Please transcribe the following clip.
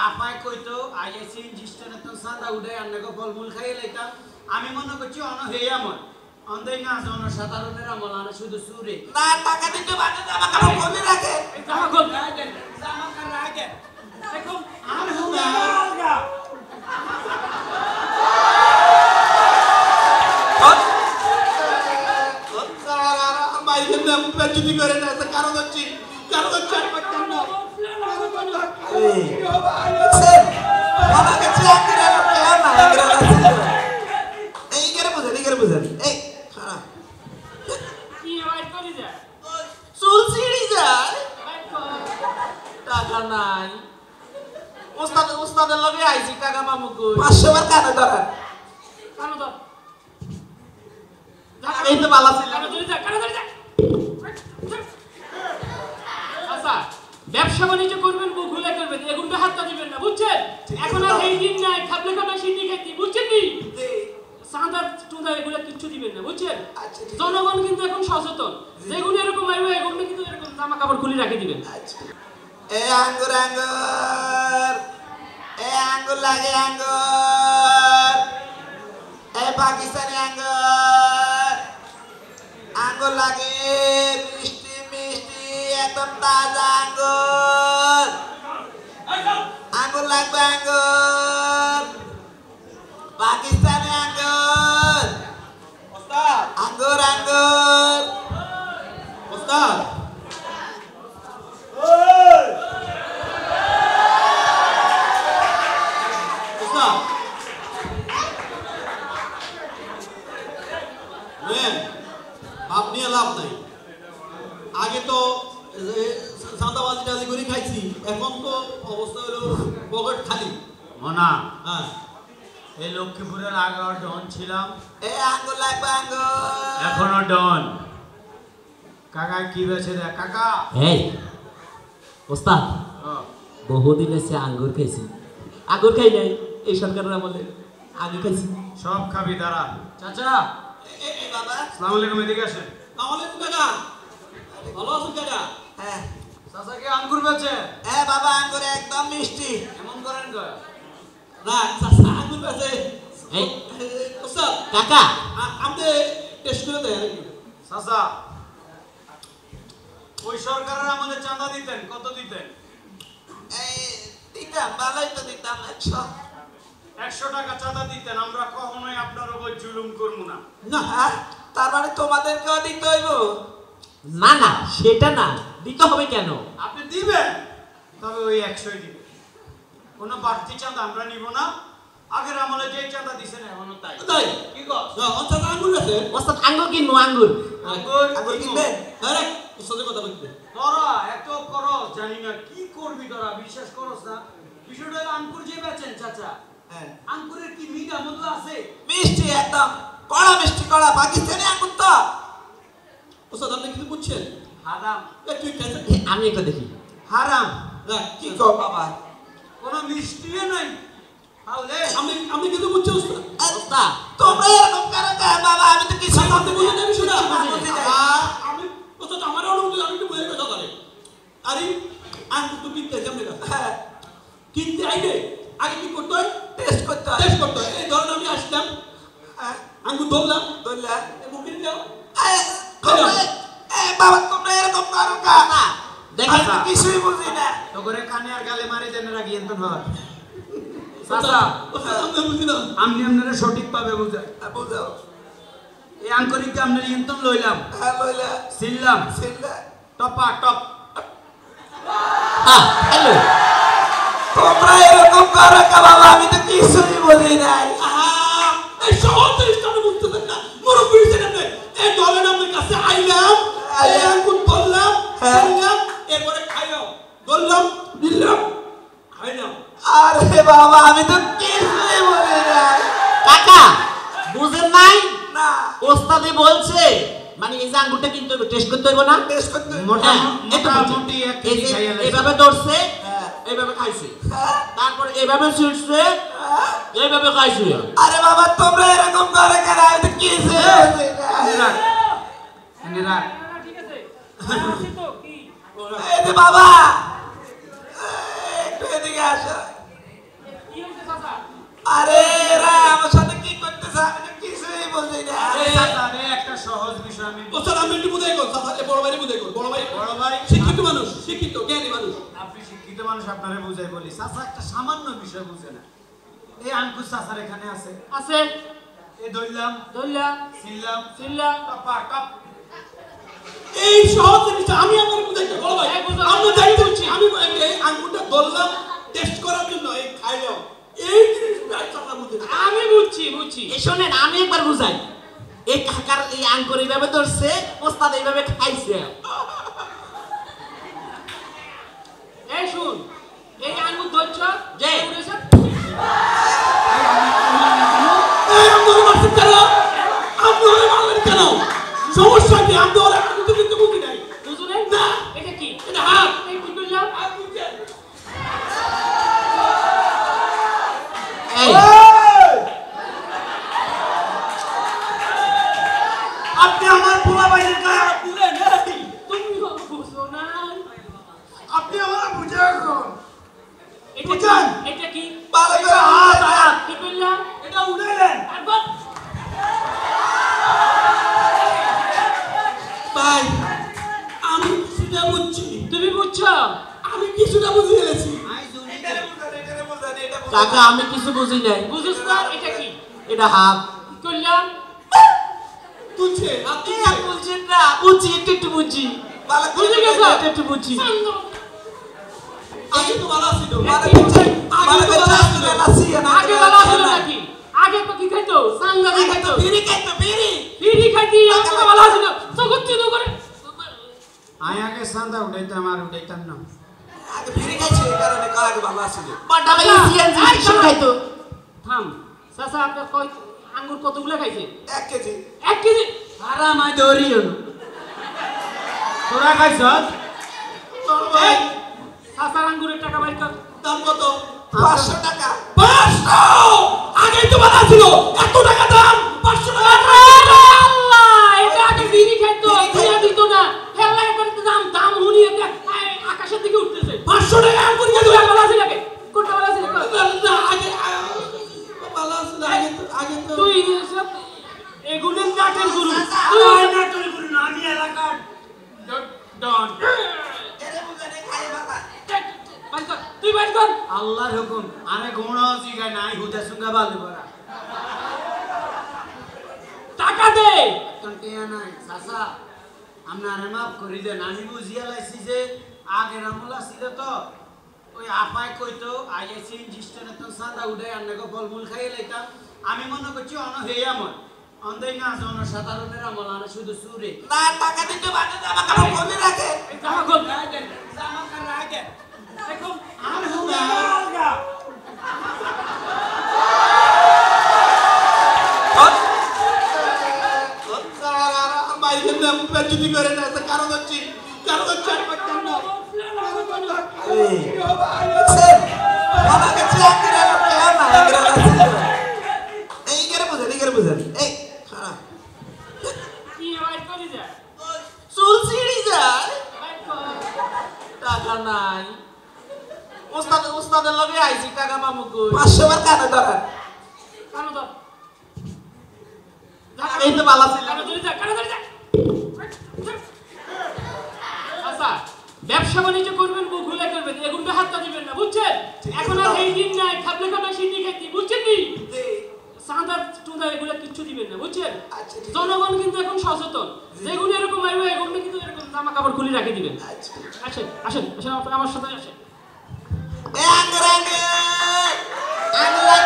আপায় কইতো আইএসি ইনজিস্টনে তো সাদা উড়ে আন্নাকে ফলমূল খাইয়ে লাইতাম আমি মনে করছি অন হেই আমল অন্ধই না জন সাধারণের আমল আর শুধু সুরে না টাকা দিতে বাদে জামা কাপড় খুলে রাখে জামা কাপড় রাখে দেখো আর হুনা যদি করে না কারণ হচ্ছে টাকা নাই ওস্তাদের লগে আইছি টাকা পাবো কই 500 বার কানে ধরা কানে ধর এই তো ভালো ছিল কানে ধরে যা আচ্ছা ব্যবসা বাণিজ্য করবেন মুখ খুলে করবেন এগুনটা হাতটা দিবেন না বুঝছেন এখন আর এই দিন নাই খাবলে খাবে সিদ্ধি খাইতি বুঝছেন নি সাদা টুদা এগুলো কিচ্ছু দিবেন না বুঝছেন জনগণ কিন্তু এখন সচেতন যেগুলো এরকম আইবে এগুলো কিন্তু এরকম জামা কাপড় খুলে রেখে দিবেন এ আঙ্গুর লাগে আঙ্গুর এ পাকিস্তানি আঙ্গুর লাগে মিষ্টি মিষ্টি একদম তাজা আঙ্গুর লাগবে আঙ্গুর পাকিস্তানি আঙ্গুর ওস্তাদ ভাব নিয়ে লাভ নাই আগে তো চাঁদাবাজি টাজি করে খাইছি এখন তো অবস্থা হলো পকেট খালি মনা হ্যাঁ এই লক্ষ্মীপুরের আগে ডন ছিলাম এ আঙ্গুর লাগবে আঙ্গুর এখনো ডন কাকা কি বেছে রে কাকা এই ওস্তাদ বহুদিন এসে আঙ্গুর খাইছি আঙ্গুর খাই নাই এই সরকারের আমলে আগে খাইছি সব খাবি দাঁড়া চাচা বাবা আসসালামু আলাইকুম এদিকে আসেন আসসালামু আলাইকুম কাকা ভালো আছেন কাকা হ্যাঁ চাচা কি আঙ্গুর বেচে হ্যাঁ বাবা আঙ্গুর একদম মিষ্টি এমন করেন গো না চাচা আঙ্গুর বেচে এই ওস্তাদ কাকা আপনি টেস্ট করে দেন চাচা ওই সরকারের আমাদের চাঁদা দিতেন কত দিতেন এই দিতাম ভালোই তো দিতাম 100 টাকা চাঁদা দিতেন আমরা কখনোই আপনার উপর জুলুম করব না না তার মানে তোমাদেরকেও দিতে হইব না না সেটা না দিতে হবে কেন আপনি দিবেন তবে ওই 100ই দিবেন কোনো বাড়তি চাঁদা আমরা নিব না আগের আমলে যে চাঁদা দিছেন এখনো তাই তাই কি কর ওস্তাদ আঙ্গুর আছে ওস্তাদ আঙ্গুর কিনবো আঙ্গুর আঙ্গুর কিনবেন আরে ওস্তাদের কথা বলতে তোরা এত করো জানি না কি করবি তোরা বিশ্বাস করছ না বিষয়টা হলো আঙ্কুর যে বেচেন চাচা হ্যাঁ আঙ্কুরের কি মিঠা মধু আছে মিষ্টি একদম কড়া মিষ্টি কড়া পাকিস্তানি আঙ্গুর তো ওস্তাদ আপনি কিছু বুঝছেন হারাম তুই কেন আমি একটু দেখি হারাম কি কও বাবা কোনো মিষ্টিও নাই তাহলে আমি কিন্তু বুঝছি ওস্তাদ ওস্তাদ তোমরা এরকম করো কেন বাবা আমি তো কিছু করতে বুঝি না শুনে আমি ওস্তাদ আমার অনুমতি আমি একটু বুঝে কথা করে আরে আঙ্গুর তো কিনতে যাবে না হ্যাঁ কিনতে আইবে আগে কি করতে হয় টেস্ট করতে হয় এই ধরুন আমি আসলাম আঙ্গুর ধরলাম মুখে দাও বাবা তোমরা এরকম করো না দেখেন কিছুই বুঝি না তো করে কানে আর গালে মারি দেন রাখি এন্তন হয় চাচা আমি বুঝি না আমি আপনারা সঠিক ভাবে বুঝাই বুঝাও এই আঙ্করিক আপনার এন্তন লইলাম হ্যাঁ লইলা সিললাম টপা টপ হ্যালো তোমরা এরকম করো কা বাবা আমি তো কিছুই বুঝি নাই এই সহজ জিনিসটা বুঝতেছেন না মুরব্বি হিসেবে এই দলের আমাদের কাছে আইলাম আঙ্গুর বললাম শুনলাম এরপরে খাইলাম বললাম দিলাম খাইলাম আরে বাবা আমি তো কিছুই বুঝি নাই কাকা বুঝেন নাই না ওস্তাদে বলছে মানে এই যে আঙ্গুরটা কিন্তু টেস্ট করতে হইব না টেস্ট করতে মোটামুটি এক কেজি খাইয়া লাইছে এইভাবে ধরছে এইভাবে খাইছে তারপর এইভাবে ছিড়ছে এইভাবে খাইছে আরে বাবা তোমরা এরকম করে কেন আমি তো কিছুই বুঝি না নিরাক ঠিক আছে আছে তো কি এই যে বাবা একটু এদিকে আসো আরে এরা আমার সাথে কি করতেছে আমি তো কিছুই বুঝি না। আরে চাচা রে একটা সহজ বিষয় আমি ওস্তাদ আমি একটু বুঝাই কর চাচা এ বড় ভাই বুঝাই কর বড় ভাই বড় ভাই শিক্ষিত মানুষ শিক্ষিত জ্ঞানী মানুষ। আপনি শিক্ষিত মানুষ আপনারে বুঝাই বলি চাচা একটা সামান্য বিষয় বুঝে না। এই আঙ্কুশ চাচার এখানে আছে আছে এই ধরলাম ধরলাম ছিলাম চিল্লা টপা টপ এই সহজ জিনিস আমি আমার বুঝাই কর বড় ভাই এই বুঝাও। আমরা যাই বলছি আমি এই আঙ্গুরটা ধরলাম টেস্ট করার জন্য এই খাইলাম এই জিনিসটা চাচা বুঝে না। আমি বুঝছি বুঝছি এই শোনেন আমি একবার বুঝাই এই কাকার এই আঙ্গুর এইভাবে ধরছে ওস্তাদ এইভাবে খাইছে এই শুন এই আঙ্গুর ধরছ যে। উড়েছে এই আমরা মারছেন কেন আমরা মারলেন কেন সমস্যা কি আমরা আমি তো কিন্তু বুঝি নাই। বুঝু নাই না। এটা কি এটা হাত। এই কি করলাম এই আপনি আমার পোলা বাইরের গায়ে হাত দিলেন এই তুমি বুঝো না আপনি আমার বুঝে রাখুন এটা বুঝান। কি? এটা কি ভালো করে হাত হাত কি করলাম এটা উঠাইলেন একবার ভাই আমি কিছুটা বুঝছি তুমি বুঝছো আমি কিছুটা বুঝে গেছি। আই জুনি কাকা আমি কিছু বুঝি নাই বুঝছ না এটা কি এটা হাত কি করলাম তুলছে হাত এই তুলছে। আর বুঝছেন না বুঝছি একটু একটু বুঝছি ভালো করে বুঝে গেছো একটু একটু বুঝছি আগে তো ভালো ছিল ভালো আগে বুঝছেন? তো ভালো ছিল আগে বলা ছিল নাকি আগে তো কি খাইতো সাঙ্গা কি খাইতো বিড়ি খাইতো বিড়ি বিড়ি খাইতি আমাকে বলা ছিল জগৎ চিনো করে আই আগে সান্দা উঠাইতাম আর উঠাইতাম না আগে ফিরে গেছে এই কারণে আগে ভালো ছিল। পাটা ভাই সিএনজি রিকশা খাইতো থাম চাচা আপনার কয় আঙ্গুর কতগুলো খাইছে 1 কেজি 1 কেজি হারাম আই ধরিও তোরা খাইছ ভাই চাচার আঙ্গুরের টাকা বাইর কর দাম কত 500 টাকা 500 আগে তো ভালো ছিল এত টাকা দাম 500 টাকা আল্লাহ এটা আগে বিড়ি খাইতো দিয়া দিত না হেলা করে দাম দাম হুনিয়ে দেখ আকাশের দিকে উঠতেছে 500 টাকা আম করে কোনটা বলা ছিল আগে কোনটা বলা ছিল না আগে ভালো ছিল আগে তো তুই সব এগুলোর নাটের গুরু তুই আই না তোর গুরু না আমি এলাকার ডন এরে বুঝানে খাই বাবা বাইর কর তুই বাইর কর আল্লাহর হুকুম আরে গোড়া জিগায় নাই হুদা সুঙ্গা বালু বড়া টাকা দে টিয়া নাই চাচা আপনারে মাফ করি দেন আমি বুঝিয়া লাইছি যে আগের আমলা ছিল তো ওই আপায় কইতো আইএসি ইনজিস্টনে তো সাদা উড়াই আন্নাকে ফলমূল খাইয়ে লাইতাম আমি মনে করছি অন হেই আমল অন্ধই না জনসাধারণের আমল আনে শুধু সুরে না টাকা দিতে বাদে জামা কাপড় খুলে রাখে জামা খোল জামা কার রাখে দেখো আর হুদা আলগা বাইরে না পেছুতি করে না কারণ হচ্ছে আর পাচ্ছেন না স্যার আমাকে চাকরি করতে হয় না এগুলো আছে এই করে বুঝেন এই খারাপ কি বাইর করে যা চুল ছিঁড়ি যায় বাইর কর টাকা নাই ওস্তাদের লগে আইছি টাকা পাবো কই 500 বার কানে ধরেন কানো ধর এই তো ভালো ছিল কানো ধরে যা কানো ধরে যা আচ্ছা ব্যবসা বাণিজ্য করবেন মুখ খুলে করবেন এগুলো হাতটা দিবেন না বুঝছেন এখন আর এই দিন নাই খাবলে খাবে সিন্ডি খাইতি বুঝছেন কি সাদা টুদা এগুলো কিচ্ছু দিবেন না বুঝছেন আচ্ছা, ঠিক আছে। জনগণ কিন্তু এখন সচেতন যেগুলো এরকম আইবে এগুলো কিন্তু এরকম জামা কাপড় খুলে রাখে দিবেন আচ্ছা আসেন আসেন আসেন আমার সাথে আসেন এ আঙ্গুর আঙ্গুর